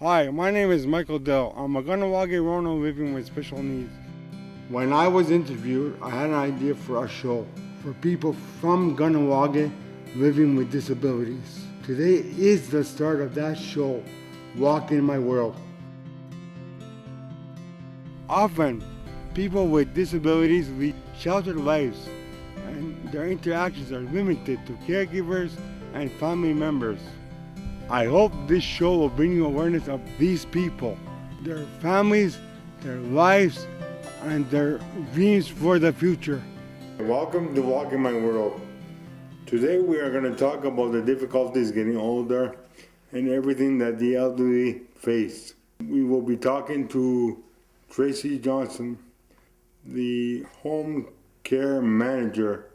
Hi, my name is Michael Dell. I'm a Ganawagi Rono living with special needs. When I was interviewed, I had an idea for a show for people from Ganawagi living with disabilities. Today is the start of that show, Walk in My World. Often, people with disabilities lead sheltered lives, and their interactions are limited to caregivers and family members. I hope this show will bring you awareness of these people, their families, their lives, and their dreams for the future. Welcome to Walk in My World. Today we are going to talk about the difficulties getting older and everything that the elderly face. We will be talking to Tracy Johnson, the home care manager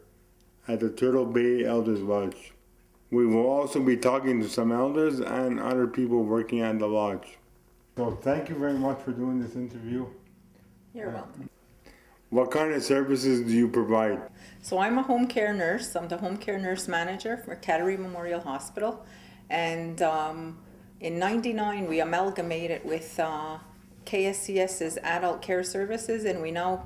at the Turtle Bay Elders Lodge. We will also be talking to some elders and other people working at the lodge. So thank you very much for doing this interview. You're welcome. What kind of services do you provide? So I'm a home care nurse. I'm the home care nurse manager for Cattery Memorial Hospital. And in '99, we amalgamated with KSCS's Adult Care Services, and we now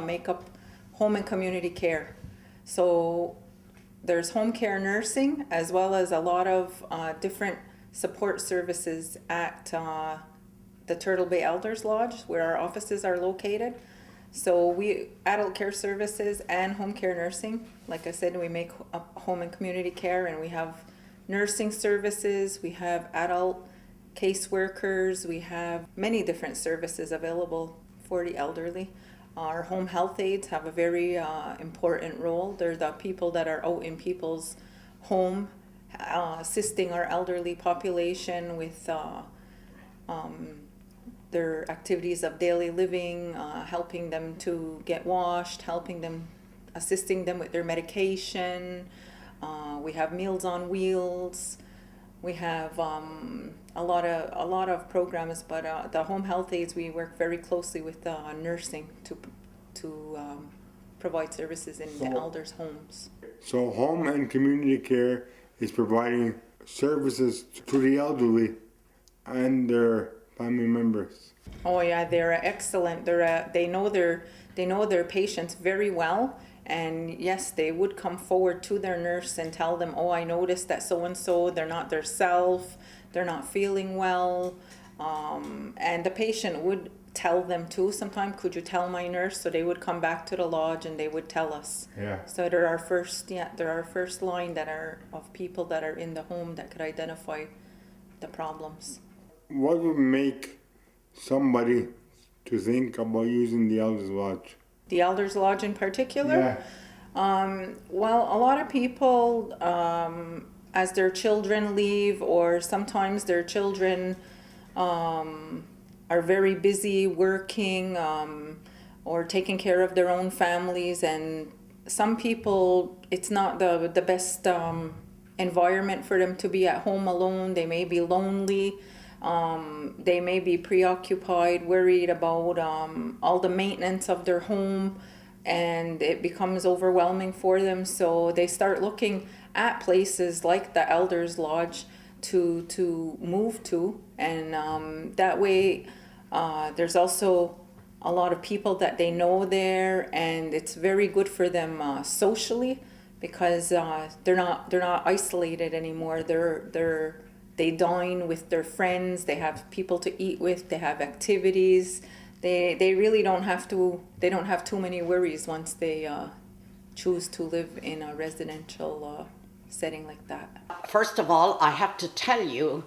make up home and community care. So there's home care nursing as well as a lot of different support services at the Turtle Bay Elders Lodge, where our offices are located. So we adult care services and home care nursing. Like I said, we make up home and community care, and we have nursing services, we have adult caseworkers, we have many different services available for the elderly. Our home health aides have a very important role. They're the people that are out in people's home, assisting our elderly population with their activities of daily living, helping them to get washed, assisting them with their medication. We have Meals on Wheels. We have a lot of programs, but the home health aides, we work very closely with nursing to provide services in the elders' homes. So home and community care is providing services to the elderly and their family members. Oh yeah, they're excellent. They know their patients very well. And yes, they would come forward to their nurse and tell them, oh, I noticed that so-and-so, they're not their self, they're not feeling well. And the patient would tell them too, sometimes, could you tell my nurse? So they would come back to the lodge and they would tell us. Yeah. So they're our first line of people that are in the home that could identify the problems. What would make somebody to think about using the Elders Lodge? The Elders Lodge in particular? Yeah. Well, a lot of people, as their children leave, or sometimes their children are very busy working or taking care of their own families, and some people, it's not the best environment for them to be at home alone. They may be lonely. They may be preoccupied, worried about all the maintenance of their home, and it becomes overwhelming for them. So they start looking at places like the Elders Lodge to move to, and that way there's also a lot of people that they know there, and it's very good for them socially, because they're not isolated anymore. They dine with their friends, they have people to eat with, they have activities. They really don't have too many worries once they choose to live in a residential setting like that. First of all, I have to tell you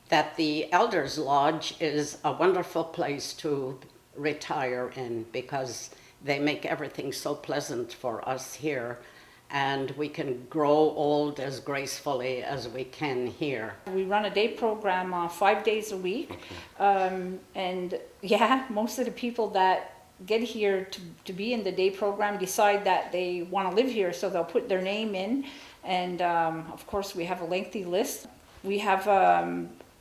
that the Elders Lodge is a wonderful place to retire in, because they make everything so pleasant for us here, and we can grow old as gracefully as we can here. We run a day program 5 days a week, and yeah, most of the people that get here to be in the day program decide that they want to live here, so they'll put their name in, and of course we have a lengthy list. We have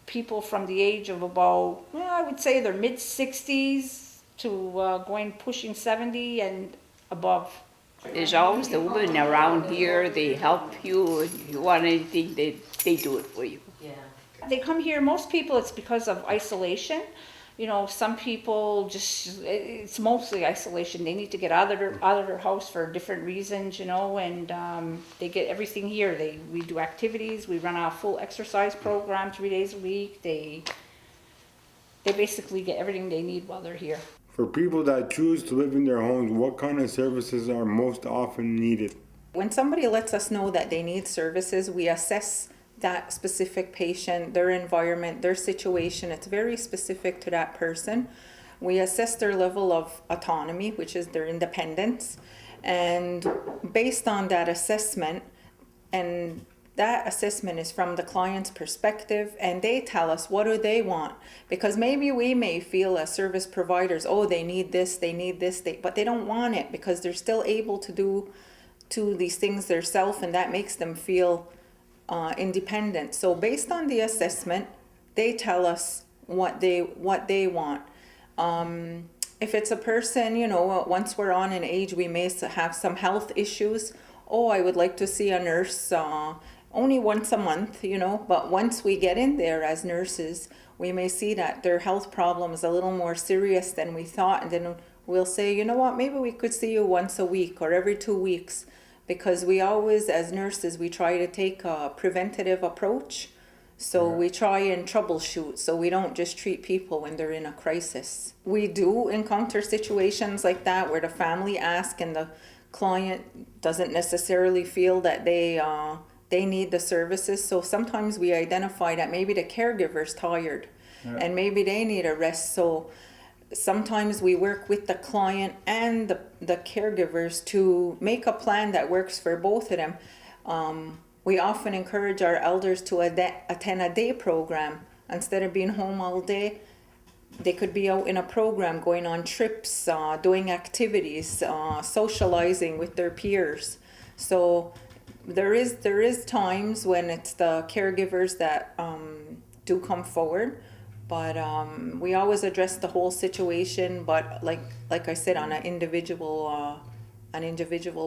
people from the age of about, I would say they're mid-60s to going pushing 70 and above. There's always the women around here, they help you, if you want anything, they do it for you. Yeah. they come here, most people it's because of isolation. You know, some people just, it's mostly isolation. They need to get out of their house for different reasons, you know, and they get everything here. We do activities, we run a full exercise program 3 days a week. They basically get everything they need while they're here. For people that choose to live in their homes, what kind of services are most often needed? When somebody lets us know that they need services, we assess that specific patient, their environment, their situation. It's very specific to that person. We assess their level of autonomy, which is their independence. And based on that assessment, and that assessment is from the client's perspective, and they tell us what do they want. Because maybe we may feel as service providers, oh, they need this, but they don't want it because they're still able to do these things themselves, and that makes them feel independent. So based on the assessment, they tell us what they want. If it's a person, you know, once we're on an age, we may have some health issues. Oh, I would like to see a nurse only once a month, you know, but once we get in there as nurses, we may see that their health problem is a little more serious than we thought, and then we'll say, you know what, maybe we could see you once a week or every 2 weeks. Because we always, as nurses, we try to take a preventative approach. So we try and troubleshoot. So we don't just treat people when they're in a crisis. We do encounter situations like that where the family asks and the client doesn't necessarily feel that they need the services. So sometimes we identify that maybe the caregiver's tired and maybe they need a rest. So sometimes we work with the client and the caregivers to make a plan that works for both of them. We often encourage our elders to attend a day program. Instead of being home all day, they could be out in a program, going on trips, doing activities, socializing with their peers. So there is times when it's the caregivers that do come forward. But we always address the whole situation, but like I said, on an individual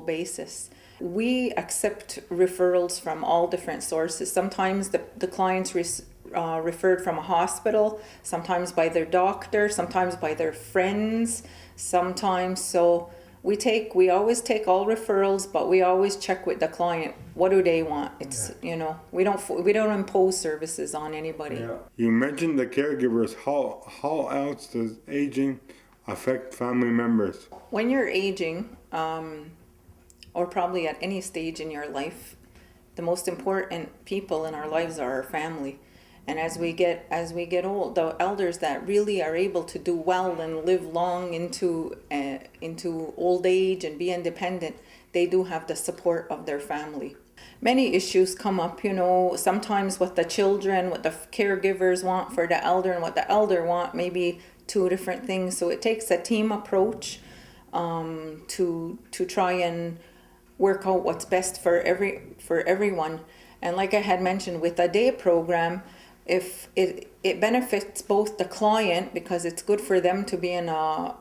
basis. We accept referrals from all different sources. Sometimes the clients referred from a hospital, sometimes by their doctor, sometimes by their friends, sometimes. So we always take all referrals, but we always check with the client. What do they want? It's, you know, we don't impose services on anybody. Yeah. You mentioned the caregivers. How else does aging affect family members? When you're aging, or probably at any stage in your life, the most important people in our lives are our family. And as we get old, the elders that really are able to do well and live long into old age and be independent, they do have the support of their family. Many issues come up, you know, sometimes what the children, what the caregivers want for the elder and what the elder want, maybe two different things. So it takes a team approach to try and work out what's best for everyone. And like I had mentioned, with a day program, if it benefits both the client because it's good for them to be in a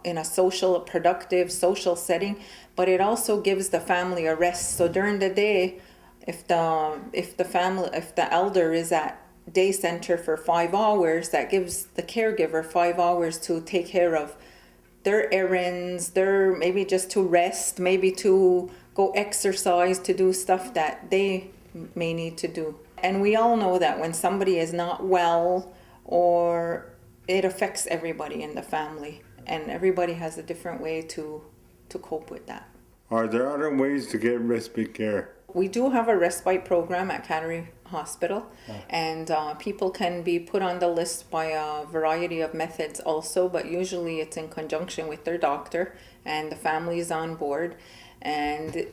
productive social setting, but it also gives the family a rest. So during the day, if the elder is at day center for 5 hours, that gives the caregiver 5 hours to take care of their errands, maybe just to rest, maybe to go exercise, to do stuff that they may need to do. And we all know that when somebody is not well, or it affects everybody in the family, and everybody has a different way to cope with that. Are there other ways to get respite care? We do have a respite program at Cattery Hospital, and people can be put on the list by a variety of methods also, but usually it's in conjunction with their doctor and the family is on board. And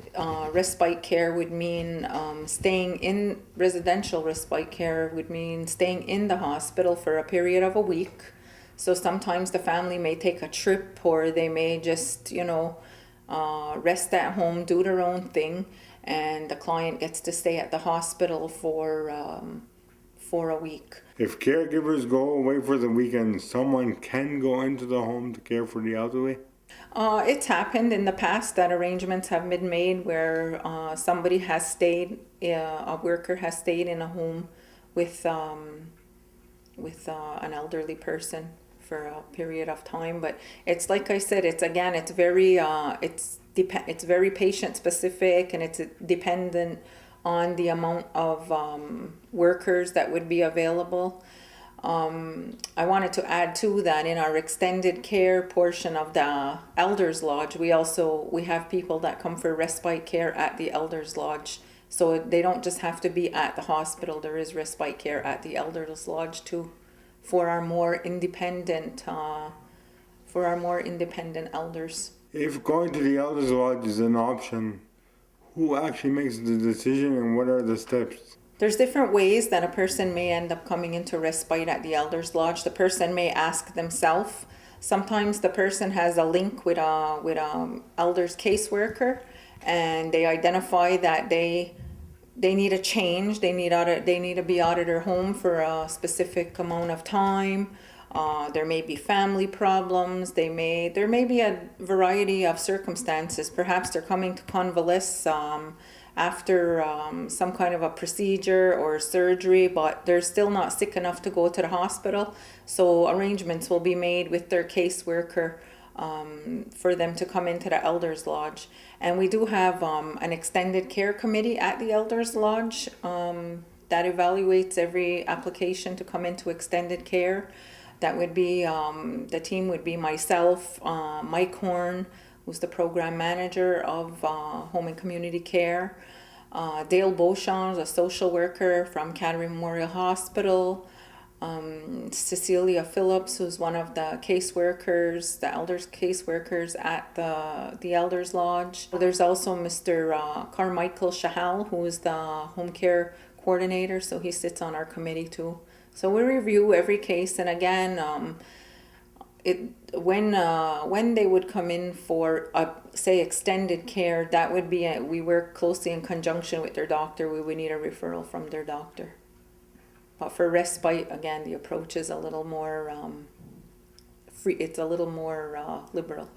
respite care would mean staying in residential respite care would mean staying in the hospital for a period of a week. So sometimes the family may take a trip, or they may just, rest at home, do their own thing, and the client gets to stay at the hospital for a week. If caregivers go away for the weekend, someone can go into the home to care for the elderly? It's happened in the past that arrangements have been made where somebody has stayed, a worker has stayed in a home with an elderly person for a period of time. But it's like I said, it's very it's very patient specific, and it's dependent on the amount of workers that would be available. I wanted to add too that in our extended care portion of the Elders Lodge, we have people that come for respite care at the Elders Lodge. So they don't just have to be at the hospital. There is respite care at the Elders Lodge too, for our more independent elders. If going to the Elders Lodge is an option, who actually makes the decision and what are the steps? There's different ways that a person may end up coming into respite at the Elders Lodge. The person may ask themselves. Sometimes the person has a link with elders caseworker, and they identify that they need a change. They need to be out of their home for a specific amount of time. There may be family problems. There may be a variety of circumstances. Perhaps they're coming to convalesce after some kind of a procedure or surgery, but they're still not sick enough to go to the hospital. So arrangements will be made with their caseworker for them to come into the Elders Lodge. And we do have an extended care committee at the Elders Lodge that evaluates every application to come into extended care. That would be, the team would be myself, Mike Horn, who's the program manager of Home and Community Care, Dale Beauchamp, a social worker from Catherine Memorial Hospital, Cecilia Phillips, who's one of the caseworkers, the elders caseworkers at the Elders Lodge. There's also Mr. Carmichael Shahal, who is the home care coordinator, so he sits on our committee too. So we review every case, and again, when they would come in for say extended care, that would be we work closely in conjunction with their doctor. We would need a referral from their doctor. But for respite, again, the approach is a little more free. It's a little more liberal.